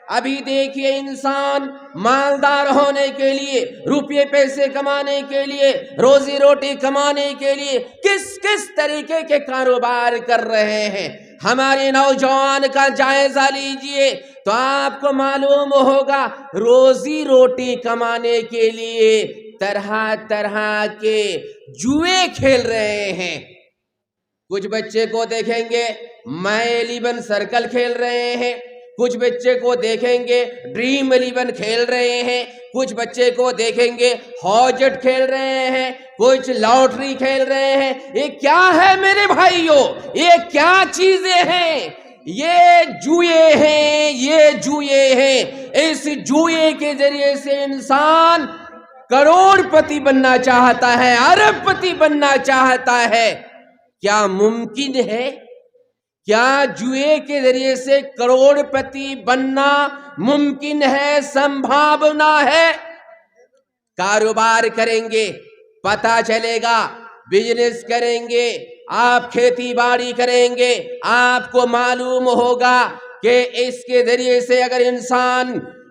ابھی دیکھیے انسان مالدار ہونے کے لیے، روپے پیسے کمانے کے لیے، روزی روٹی کمانے کے لیے کس کس طریقے کے کاروبار کر رہے ہیں۔ ہمارے نوجوان کا جائزہ لیجئے تو آپ کو معلوم ہوگا روزی روٹی کمانے کے لیے طرح طرح کے جوئے کھیل رہے ہیں۔ کچھ بچے کو دیکھیں گے مائی 11 سرکل کھیل رہے ہیں، کچھ بچے کو دیکھیں گے ڈریم 11 کھیل رہے ہیں، کچھ بچے کو دیکھیں گے ہاجٹ کھیل رہے ہیں، کچھ لاٹری کھیل رہے ہیں۔ یہ کیا ہے میرے بھائیوں؟ یہ کیا چیزیں ہیں؟ یہ جوئے ہیں، یہ جوئے ہیں۔ اس جوئے کے ذریعے سے انسان کروڑ پتی بننا چاہتا ہے، ارب پتی بننا چاہتا ہے۔ کیا ممکن ہے؟ کیا جوئے کے ذریعے سے کروڑ پتی بننا ممکن ہے؟ سمبھاونا ہے۔ کاروبار کریں گے پتہ چلے گا، بزنس کریں گے، آپ کھیتی باڑی کریں گے، آپ کو معلوم ہوگا کہ اس کے ذریعے سے اگر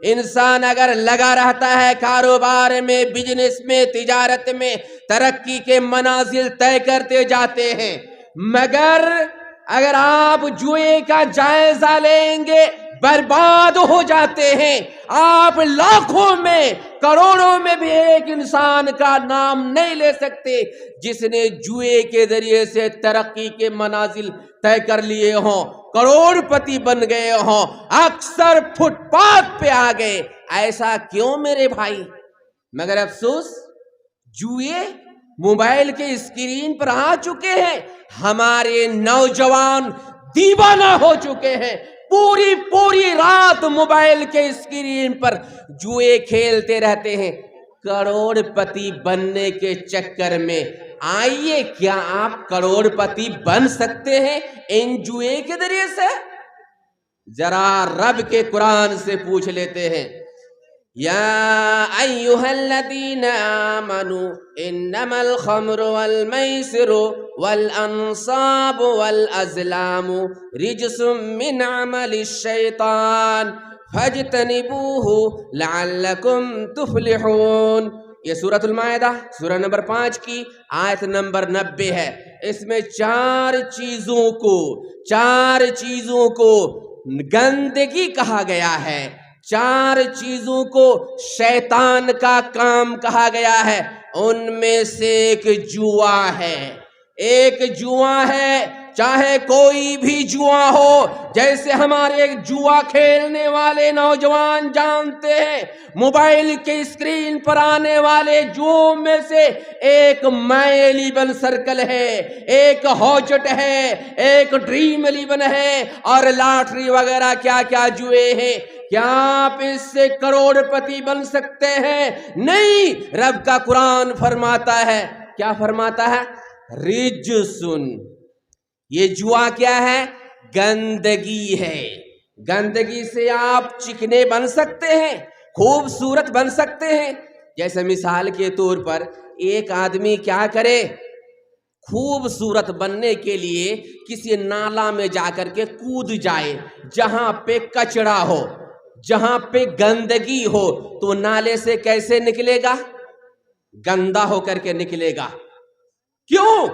انسان اگر لگا رہتا ہے کاروبار میں، بزنس میں، تجارت میں، ترقی کے منازل طے کرتے جاتے ہیں۔ مگر اگر آپ جوئے کا جائزہ لیں گے برباد ہو جاتے ہیں۔ آپ لاکھوں میں، کروڑوں میں بھی ایک انسان کا نام نہیں لے سکتے جس نے جوئے کے ذریعے سے ترقی کے منازل طے کر لیے ہوں، کروڑ پتی بن گئے ہوں، اکثر فٹ پاتھ پہ آ گئے۔ ایسا کیوں میرے بھائی؟ مگر افسوس جوئے موبائل کے اسکرین پر آ چکے ہیں، ہمارے نوجوان دیوانہ ہو چکے ہیں، پوری رات موبائل کے اسکرین پر جوئے کھیلتے رہتے ہیں کروڑ پتی بننے کے چکر میں۔ آئیے، کیا آپ کروڑ پتی بن سکتے ہیں ان جوئے کے ذریعے سے؟ ذرا رب کے قرآن سے پوچھ لیتے ہیں، یا ایہا الذین آمنوا انما الخمر والمیسر والانصاب والازلام رجس من عمل الشیطان فاجتنبوہ لعلکم تفلحون۔ یہ سورۃ المائدہ سورہ نمبر 5 کی آیت نمبر 90 ہے۔ اس میں چار چیزوں کو گندگی کہا گیا ہے، چار چیزوں کو شیطان کا کام کہا گیا ہے۔ ان میں سے ایک جوا ہے، ایک جوا ہے، چاہے کوئی بھی جوا ہو۔ جیسے ہمارے جوا کھیلنے والے نوجوان جانتے ہیں، موبائل کے اسکرین پر آنے والے جوؤں میں سے ایک مائی 11 سرکل ہے، ایک ہاجٹ ہے، ایک ڈریم 11 ہے، اور لاٹری وغیرہ کیا کیا جوئے ہیں۔ کیا آپ اس سے کروڑ پتی بن سکتے ہیں؟ نہیں۔ رب کا قرآن فرماتا ہے، کیا فرماتا ہے؟ رجسن۔ یہ جوا کیا ہے؟ گندگی ہے۔ گندگی سے آپ چکنے بن سکتے ہیں، خوبصورت بن سکتے ہیں۔ جیسے مثال کے طور پر ایک آدمی کیا کرے، خوبصورت بننے کے لیے کسی نالا میں جا کر کے کود جائے، جہاں پہ کچڑا ہو، جہاں پہ گندگی ہو، تو نالے سے کیسے نکلے گا؟ گندا ہو کر کے نکلے گا۔ کیوں؟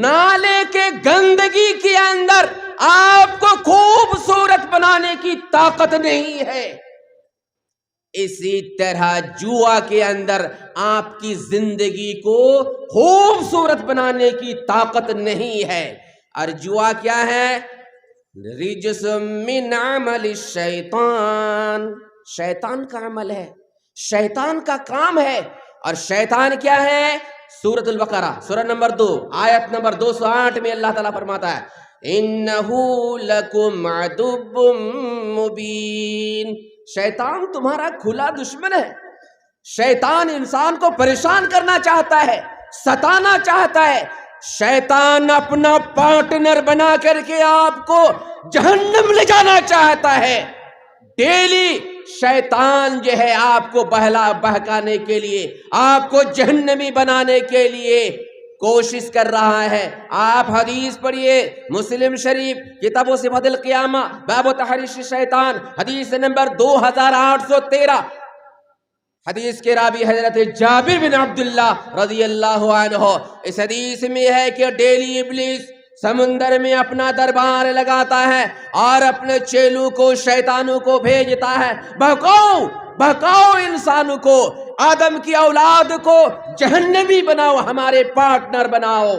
نالے کے گندگی کے اندر آپ کو خوبصورت بنانے کی طاقت نہیں ہے۔ اسی طرح جوا کے اندر آپ کی زندگی کو خوبصورت بنانے کی طاقت نہیں ہے۔ اور جوا کیا ہے؟ رجس من عمل الشیطان، شیطان کا عمل ہے، شیطان کا کام ہے۔ اور شیطان کیا ہے؟ سورۃ البقرہ سورہ نمبر 2 آیت نمبر 208 میں اللہ تعالیٰ فرماتا ہے، انہو لکم عدو مبین۔ شیطان تمہارا کھلا دشمن ہے۔ شیطان انسان کو پریشان کرنا چاہتا ہے، ستانا چاہتا ہے۔ شیطان اپنا پارٹنر بنا کر کے آپ کو جہنم لے جانا چاہتا ہے۔ ڈیلی شیطان جو ہے آپ کو بہکانے کے لیے، آپ کو جہنمی بنانے کے لیے کوشش کر رہا ہے۔ آپ حدیث پڑھیے، مسلم شریف کتاب و صفات القیامہ باب تحریش الشیطان، حدیث نمبر 2813، حدیث کے راوی حضرت جابر بن عبداللہ رضی اللہ عنہ۔ اس حدیث میں ہے کہ ڈیلی ابلیس سمندر میں اپنا دربار لگاتا ہے اور اپنے چیلوں کو، شیطانوں کو بھیجتا ہے، بہکاؤ بہکاؤ انسانوں کو، آدم کی اولاد کو جہنمی بناؤ، ہمارے پارٹنر بناؤ۔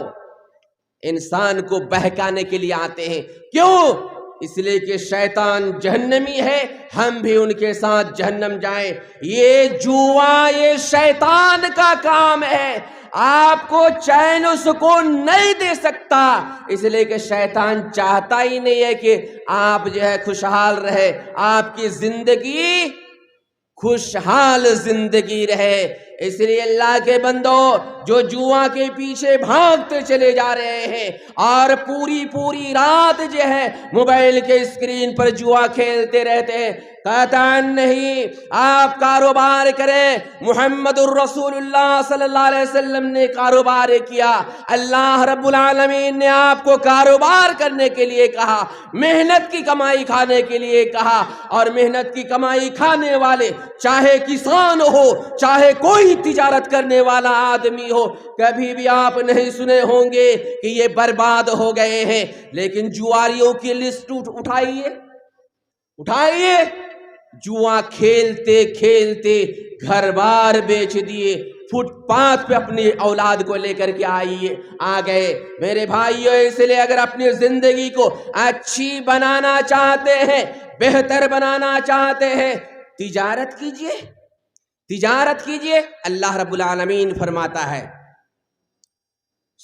انسان کو بہکانے کے لیے آتے ہیں، کیوں؟ اس لیے کہ شیطان جہنمی ہے، ہم بھی ان کے ساتھ جہنم جائیں۔ یہ جوا یہ شیطان کا کام ہے، آپ کو چین و سکون نہیں دے سکتا، اس لیے کہ شیطان چاہتا ہی نہیں ہے کہ آپ جو ہے خوشحال رہے، آپ کی زندگی خوشحال زندگی رہے۔ اس لیے اللہ کے بندو جو جوا کے پیچھے بھاگتے چلے جا رہے ہیں اور پوری رات جو ہے موبائل کے اسکرین پر جوا کھیلتے رہتے ہیں، قطعاً نہیں، آپ کاروبار کریں۔ محمد الرسول اللہ صلی اللہ علیہ وسلم نے کاروبار کیا، اللہ رب العالمین نے آپ کو کاروبار کرنے کے لیے کہا، محنت کی کمائی کھانے کے لیے کہا، اور محنت کی کمائی کھانے والے چاہے کسان ہو، چاہے کوئی تجارت کرنے والا آدمی ہو، کبھی بھی آپ نہیں سنے ہوں گے کہ یہ برباد ہو گئے ہیں۔ لیکن جواریوں کی لسٹ اٹھائیے، جوا کھیلتے کھیلتے گھر بار بیچ دیے، فٹ پاتھ پہ اپنی اولاد کو لے کر کے آ گئے۔ میرے بھائیوں، اس لیے اگر اپنی زندگی کو اچھی بنانا چاہتے ہیں، بہتر بنانا چاہتے ہیں، تجارت کیجئے۔ اللہ رب العالمین فرماتا ہے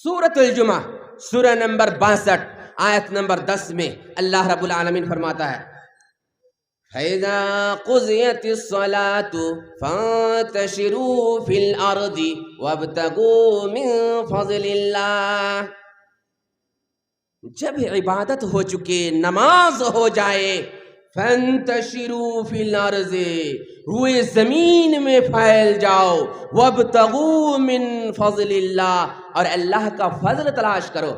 سورۃ الجمعہ سورہ نمبر 62 آیت نمبر 10 میں، اللہ رب العالمین فرماتا ہے فَإِذَا قُضِيَتِ الصَّلَاةُ فَانتَشِرُوا فِي الْأَرْضِ وَابْتَغُوا مِن فَضْلِ اللَّهِ۔ جب عبادت ہو چکے، نماز ہو جائے، فَانتَشِرُوا فِي الْأَرْضِ، روئے زمین میں پھیل جاؤ، وَابْتَغُوا مِن فَضْلِ اللَّهِ، اور اللہ کا فضل تلاش کرو۔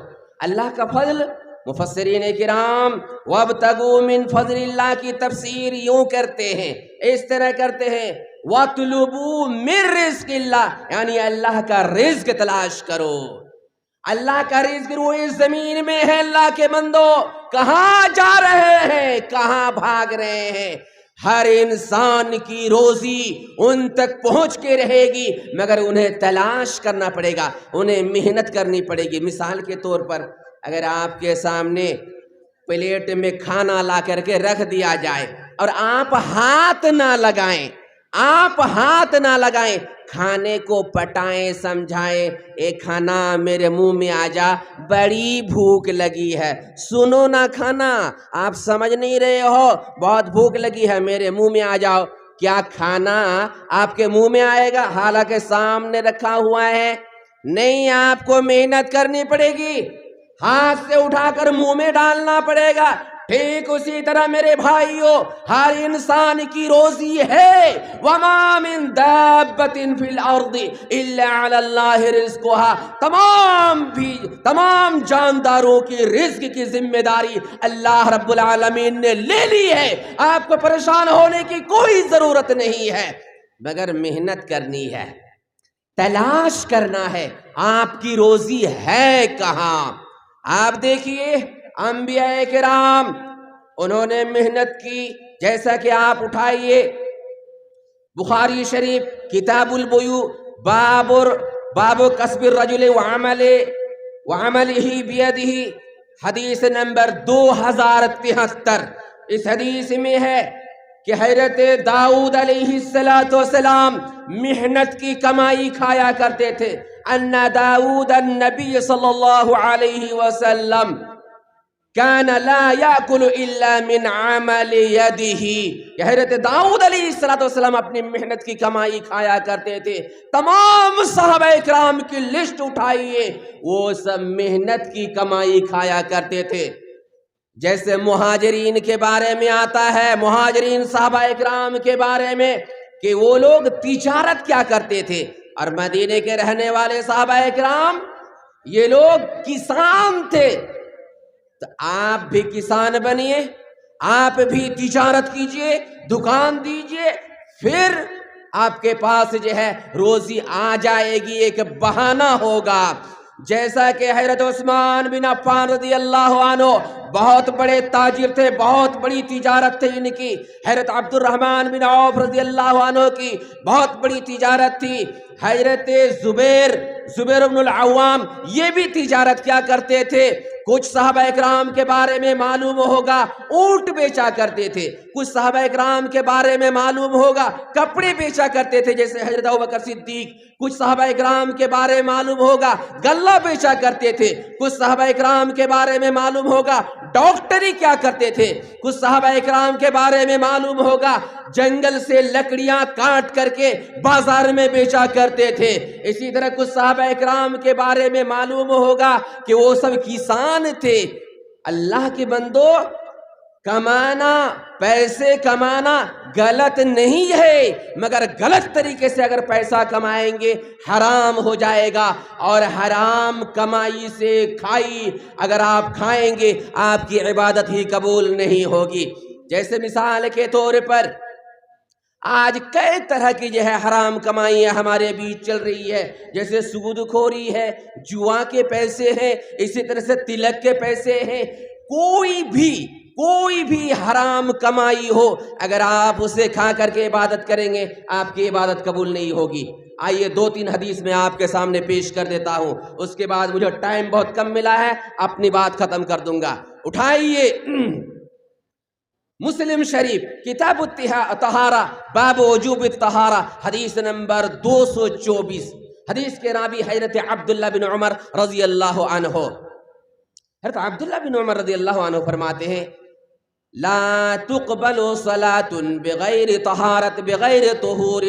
اللہ کا فضل، مفسرین کرام وَابْتَغُوا مِن فَضْلِ اللَّهِ کی تفسیر یوں کرتے ہیں، اس طرح کرتے ہیں، وَاطْلُبُوا مِن رِزْقِ اللَّهِ، یعنی اللہ کا رزق تلاش کرو۔ اللہ کا رزق روئے زمین میں ہے۔ اللہ کے بندو، کہاں جا رہے ہیں، کہاں بھاگ رہے ہیں؟ ہر انسان کی روزی ان تک پہنچ کے رہے گی، مگر انہیں تلاش کرنا پڑے گا، انہیں محنت کرنی پڑے گی۔ مثال کے طور پر اگر آپ کے سامنے پلیٹ میں کھانا لا کر کے رکھ دیا جائے اور آپ ہاتھ نہ لگائیں، کھانے کو پٹائیں، سمجھائیں، اے کھانا میرے منہ میں آ جا، بڑی بھوک لگی ہے، سنو نا کھانا، آپ سمجھ نہیں رہے ہو، بہت بھوک لگی ہے، میرے منہ میں آ جاؤ، کیا کھانا آپ کے منہ میں آئے گا حالانکہ سامنے رکھا ہوا ہے؟ نہیں، آپ کو محنت کرنی پڑے گی، ہاتھ سے اٹھا کر منہ میں ڈالنا پڑے گا۔ ٹھیک اسی طرح میرے بھائیوں، ہر انسان کی روزی ہے، وَمَا مِن دَابَّةٍ فِي الْأَرْضِ إِلَّا عَلَى اللَّهِ رِزْقُهَا، تمام جانداروں کی رزق کی ذمہ داری اللہ رب العالمین نے لے لی ہے۔ آپ کو پریشان ہونے کی کوئی ضرورت نہیں ہے، مگر محنت کرنی ہے، تلاش کرنا ہے، آپ کی روزی ہے کہاں؟ آپ دیکھیے انبیاء کرام، انہوں نے محنت کی، جیسا کہ آپ اٹھائیے بخاری شریف کتاب البیوع باب کسب الرجل وعملہ بیدہ، حدیث نمبر 2073۔ اس حدیث میں ہے کہ حضرت داؤد علیہ السلام محنت کی کمائی کھایا کرتے تھے۔ ان داؤد النبی صلی اللہ علیہ وسلم کان لا یاکل الا من عمل یدہ، کہ حضرت داؤد علیہ السلام اپنی محنت کی کمائی کھایا کرتے تھے۔ تمام صحابہ اکرام کی لسٹ اٹھائیے، وہ سب محنت کی کمائی کھایا کرتے تھے۔ جیسے مہاجرین کے بارے میں آتا ہے، مہاجرین صحابہ اکرام کے بارے میں، کہ وہ لوگ تجارت کیا کرتے تھے، اور مدینے کے رہنے والے صحابہ اکرام یہ لوگ کسان تھے، تو آپ بھی کسان بنیے، آپ بھی تجارت کیجئے، دکان دیجئے، پھر آپ کے پاس جو ہے روزی آ جائے گی، ایک بہانہ ہوگا۔ جیسا کہ حضرت عثمان بن عفان رضی اللہ عنہ بہت بڑے تاجر تھے، بہت بڑی تجارت تھی ان کی۔ حضرت عبد الرحمن بن عوف رضی اللہ عنہ کی بہت بڑی تجارت تھی۔ حضرت زبیر بن العوام یہ بھی تجارت کیا کرتے تھے۔ کچھ صحابہ اکرام کے بارے میں معلوم ہوگا اونٹ بیچا کرتے تھے، کچھ صحابہ اکرام کے بارے میں معلوم ہوگا کپڑے بیچا کرتے تھے جیسے حضرت ابوبکر صدیق، کچھ صحابہ اکرام کے بارے میں معلوم ہوگا غلہ بیچا کرتے تھے، کچھ صحابہ اکرام کے بارے میں معلوم ہوگا ڈاکٹری کیا کرتے تھے، کچھ صحابہ اکرام کے بارے میں معلوم ہوگا جنگل سے لکڑیاں کاٹ کر کے بازار میں بیچا کرتے تھے۔ اسی طرح کچھ صحابہ اکرام کے بارے میں معلوم ہوگا کہ وہ سب کسان تھے۔ اللہ کے بندو، کمانا، پیسے کمانا غلط نہیں ہے، مگر غلط طریقے سے اگر پیسہ کمائیں گے حرام ہو جائے گا، اور حرام کمائی سے کھائی اگر آپ کھائیں گے آپ کی عبادت ہی قبول نہیں ہوگی۔ جیسے مثال کے طور پر آج کئی طرح کی جو ہے حرام کمائیاں ہمارے بیچ چل رہی ہے، جیسے سود خوری ہے، جوا کے پیسے ہیں، اسی طرح سے تلک کے پیسے ہیں۔ کوئی بھی حرام کمائی ہو، اگر آپ اسے کھا کر کے عبادت کریں گے آپ کی عبادت قبول نہیں ہوگی۔ آئیے 2-3 حدیث میں آپ کے سامنے پیش کر دیتا ہوں، اس کے بعد مجھے ٹائم بہت کم ملا ہے، اپنی بات ختم کر دوں گا۔ اٹھائیے مسلم شریف کتاب الطہارہ باب وجوب الطہارہ حدیث نمبر 224، حدیث کے راوی حضرت عبداللہ بن عمر رضی اللہ عنہ۔ حضرت عبداللہ بن عمر رضی اللہ عنہ فرماتے ہیں لا تقبل صلاة بغیر طہارت بغیر طہور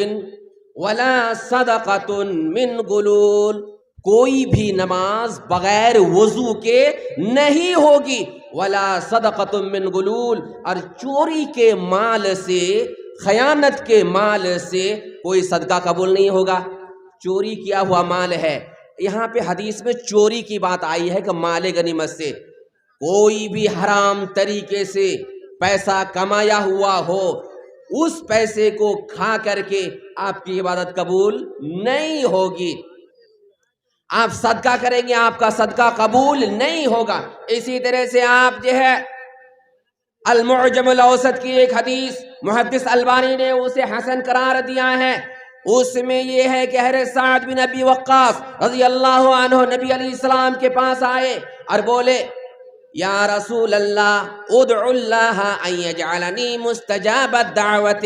ولا صدقۃ من غلول، کوئی بھی نماز بغیر وضو کے نہیں ہوگی، ولا صدقۃ من غلول، اور چوری کے مال سے، خیانت کے مال سے کوئی صدقہ قبول نہیں ہوگا۔ چوری کیا ہوا مال ہے، یہاں پہ حدیث میں چوری کی بات آئی ہے کہ مال غنیمت سے، کوئی بھی حرام طریقے سے پیسہ کمایا ہوا ہو، اس پیسے کو کھا کر کے آپ کی عبادت قبول نہیں ہوگی۔ آپ صدقہ کریں گے آپ کا صدقہ قبول نہیں ہوگا۔ اسی طرح سے آپ جو ہے المعجم الاوسط کی ایک حدیث محدث البانی نے اسے حسن قرار دیا ہے، اس میں یہ ہے کہ حضرت سعد بن ابی وقاص رضی اللہ عنہ نبی علیہ السلام کے پاس آئے اور بولے یا رسول اللہ ادعو اللہ ان یجعلنی مستجاب الدعوت،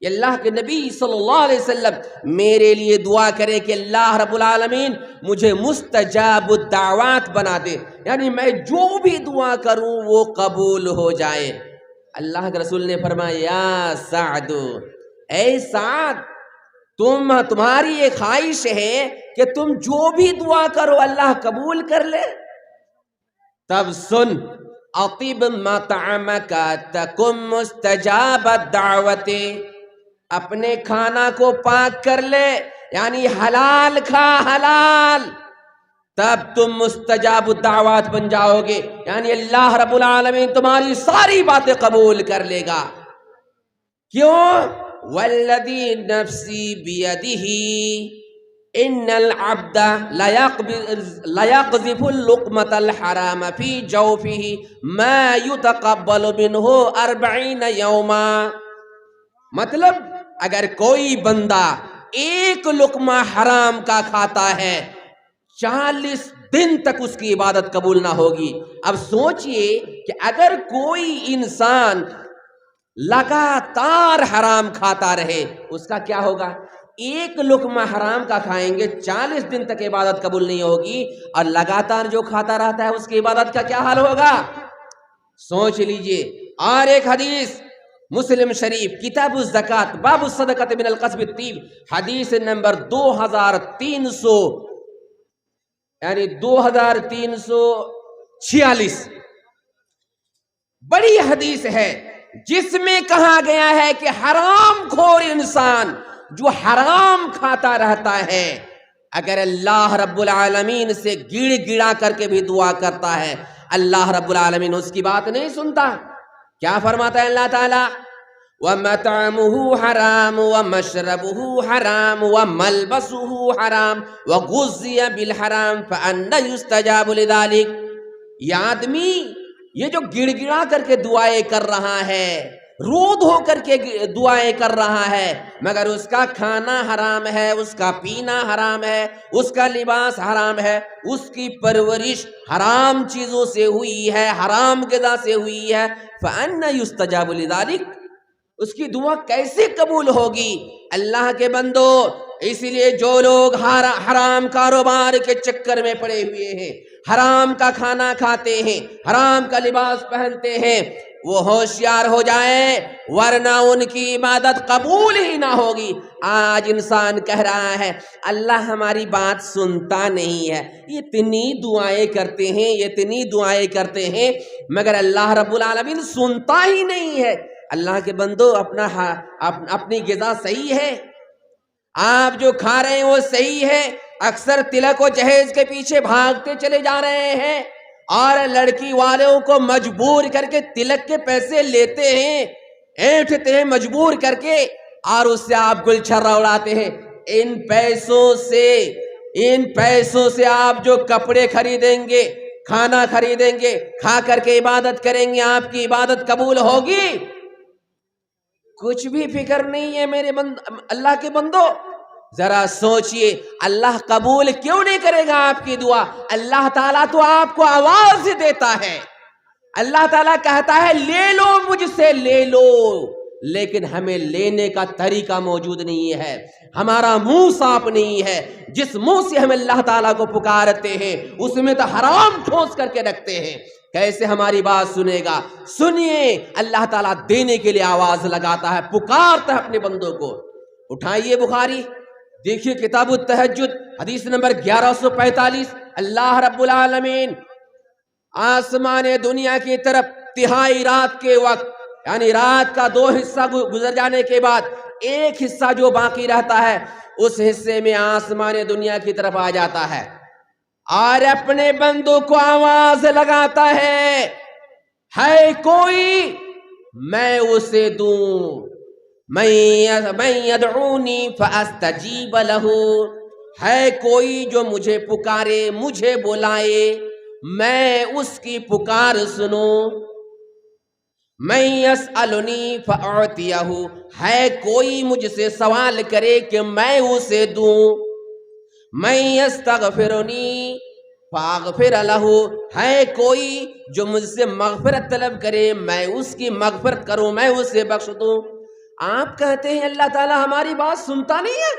اللہ کے نبی صلی اللہ علیہ وسلم میرے لیے دعا کرے کہ اللہ رب العالمین مجھے مستجاب الدعوات بنا دے، یعنی میں جو بھی دعا کروں وہ قبول ہو جائے۔ اللہ کے رسول نے فرمایا یا سعد، اے سعد، تمہاری یہ خواہش ہے کہ تم جو بھی دعا کرو اللہ قبول کر لے؟ تب سن، اطب مطعمک تکن مستجاب الدعوت، اپنے کھانا کو پاک کر لے، یعنی حلال کھا، حلال، تب تم مستجاب الدعوات بن جاؤ گے، یعنی اللہ رب العالمین تمہاری ساری باتیں قبول کر لے گا۔ کیوں؟ والذی نفسی بیدہ ان العبد لیقذف اللقمة الحرام فی جوفہ ما یتقبل منہ 40 یوما، مطلب اگر کوئی بندہ ایک لقمہ حرام کا کھاتا ہے 40 دن تک اس کی عبادت قبول نہ ہوگی۔ اب سوچئے کہ اگر کوئی انسان لگاتار حرام کھاتا رہے اس کا کیا ہوگا؟ ایک لقمہ حرام کا کھائیں گے 40 دن تک عبادت قبول نہیں ہوگی، اور لگاتار جو کھاتا رہتا ہے اس کی عبادت کا کیا حال ہوگا؟ سوچ لیجئے۔ اور ایک حدیث مسلم شریف کتاب الزکاة باب الصدقۃ من القصب الطیب حدیث نمبر 2300 یعنی 2346 بڑی حدیث ہے، جس میں کہا گیا ہے کہ حرام خور انسان جو حرام کھاتا رہتا ہے اگر اللہ رب العالمین سے گڑ گڑا کر کے بھی دعا کرتا ہے، اللہ رب العالمین اس کی بات نہیں سنتا۔ کیا فرماتا ہے اللہ تعالیٰ؟ وَمَطْعَمُهُ حَرَامٌ وَمَشْرَبُهُ حَرَامٌ وَمَلْبَسُهُ حَرَامٌ وَغُذِّيَ بِالْحَرَامِ فَأَنَّىٰ يُسْتَجَابُ لِذَٰلِكَ۔ یہ آدمی یہ جو گڑ گڑا کر کے دعائیں کر رہا ہے، رود ہو کر کے دعائیں کر رہا ہے، مگر اس کا کھانا حرام ہے، اس کا پینا حرام ہے، اس کا لباس حرام ہے، اس کی پرورش حرام چیزوں سے ہوئی ہے، حرام غذا سے ہوئی ہے۔ فَأَنَّىٰ يُسْتَجَابُ لِذَٰلِكَ، اس کی دعا کیسے قبول ہوگی؟ اللہ کے بندو، اس لیے جو لوگ حرام کاروبار کے چکر میں پڑے ہوئے ہیں، حرام کا کھانا کھاتے ہیں، حرام کا لباس پہنتے ہیں، وہ ہوشیار ہو جائیں، ورنہ ان کی عبادت قبول ہی نہ ہوگی۔ آج انسان کہہ رہا ہے اللہ ہماری بات سنتا نہیں ہے، اتنی دعائیں کرتے ہیں، اتنی دعائیں کرتے ہیں، مگر اللہ رب العالمین سنتا ہی نہیں ہے۔ اللہ کے بندو، اپنی غذا صحیح ہے، آپ جو کھا رہے ہیں وہ صحیح ہے؟ اکثر تلک و جہیز کے پیچھے بھاگتے چلے جا رہے ہیں اور لڑکی والوں کو مجبور کر کے تلک کے پیسے لیتے ہیں، اینٹھتے ہیں مجبور کر کے، اور اس سے آپ گلچھرہ اڑاتے ہیں۔ ان پیسوں سے آپ جو کپڑے خریدیں گے، کھانا خریدیں گے، کھا کر کے عبادت کریں گے، آپ کی عبادت قبول ہوگی؟ کچھ بھی فکر نہیں ہے میرے اللہ کے بندو۔ ذرا سوچئے، اللہ قبول کیوں نہیں کرے گا آپ کی دعا؟ اللہ تعالیٰ تو آپ کو آواز دیتا ہے، اللہ تعالیٰ کہتا ہے لے لو مجھ سے لے لو، لیکن ہمیں لینے کا طریقہ موجود نہیں ہے، ہمارا منہ صاف نہیں ہے۔ جس منہ سے ہم اللہ تعالیٰ کو پکارتے ہیں اس میں تو حرام ٹھوس کر کے رکھتے ہیں، کیسے ہماری بات سنے گا؟ سنیے، اللہ تعالیٰ دینے کے لیے آواز لگاتا ہے، پکارتا ہے اپنے بندوں کو۔ اٹھائیے بخاری، دیکھیے کتاب التہجد، حدیث نمبر 1145۔ اللہ رب العالمین آسمان دنیا کی طرف تہائی رات کے وقت، یعنی رات کا 2 حصہ گزر جانے کے بعد ایک حصہ جو باقی رہتا ہے، اس حصے میں آسمان دنیا کی طرف آ جاتا ہے اور اپنے بندوں کو آواز لگاتا ہے کوئی میں اسے دوں، من یدعونی فاستجیب لہ، ہے کوئی جو مجھے پکارے، مجھے بلائے، میں اس کی پکار سنوں۔ من یسألنی فاعطیہ، ہے کوئی مجھ سے سوال کرے کہ میں اسے دوں۔ من یستغفرنی فاغفر لہ، ہے کوئی جو مجھ سے مغفرت طلب کرے، میں اس کی مغفرت کروں، میں اسے بخش دوں۔ آپ کہتے ہیں اللہ تعالیٰ ہماری بات سنتا نہیں ہے؟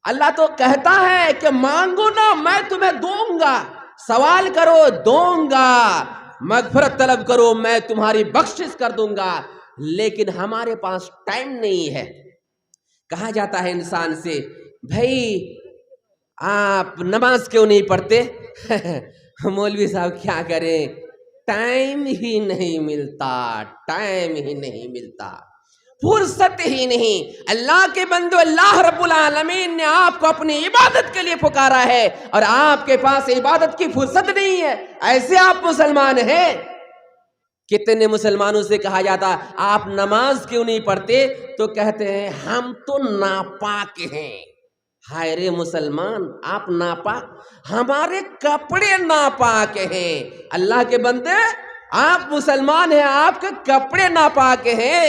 اللہ تو کہتا ہے کہ مانگو نا میں تمہیں دوں گا، سوال کرو دوں گا، مغفرت طلب کرو میں تمہاری بخشش کر دوں گا، لیکن ہمارے پاس ٹائم نہیں ہے۔ کہا جاتا ہے انسان سے، بھائی آپ نماز کیوں نہیں پڑھتے؟ مولوی صاحب کیا کریں، ٹائم ہی نہیں ملتا، ٹائم ہی نہیں ملتا، فرصت ہی نہیں۔ اللہ کے بندو، اللہ رب العالمین نے آپ کو اپنی عبادت کے لیے پکارا ہے اور آپ کے پاس عبادت کی فرصت نہیں ہے، ایسے آپ مسلمان ہیں۔ کتنے مسلمانوں سے کہا جاتا آپ نماز کیوں نہیں پڑھتے، تو کہتے ہیں ہم تو ناپاک ہیں۔ ہائے رے مسلمان، آپ ناپاک؟ ہمارے کپڑے ناپاک ہیں۔ اللہ کے بندے، آپ مسلمان ہیں، آپ کے کپڑے ناپاک ہیں۔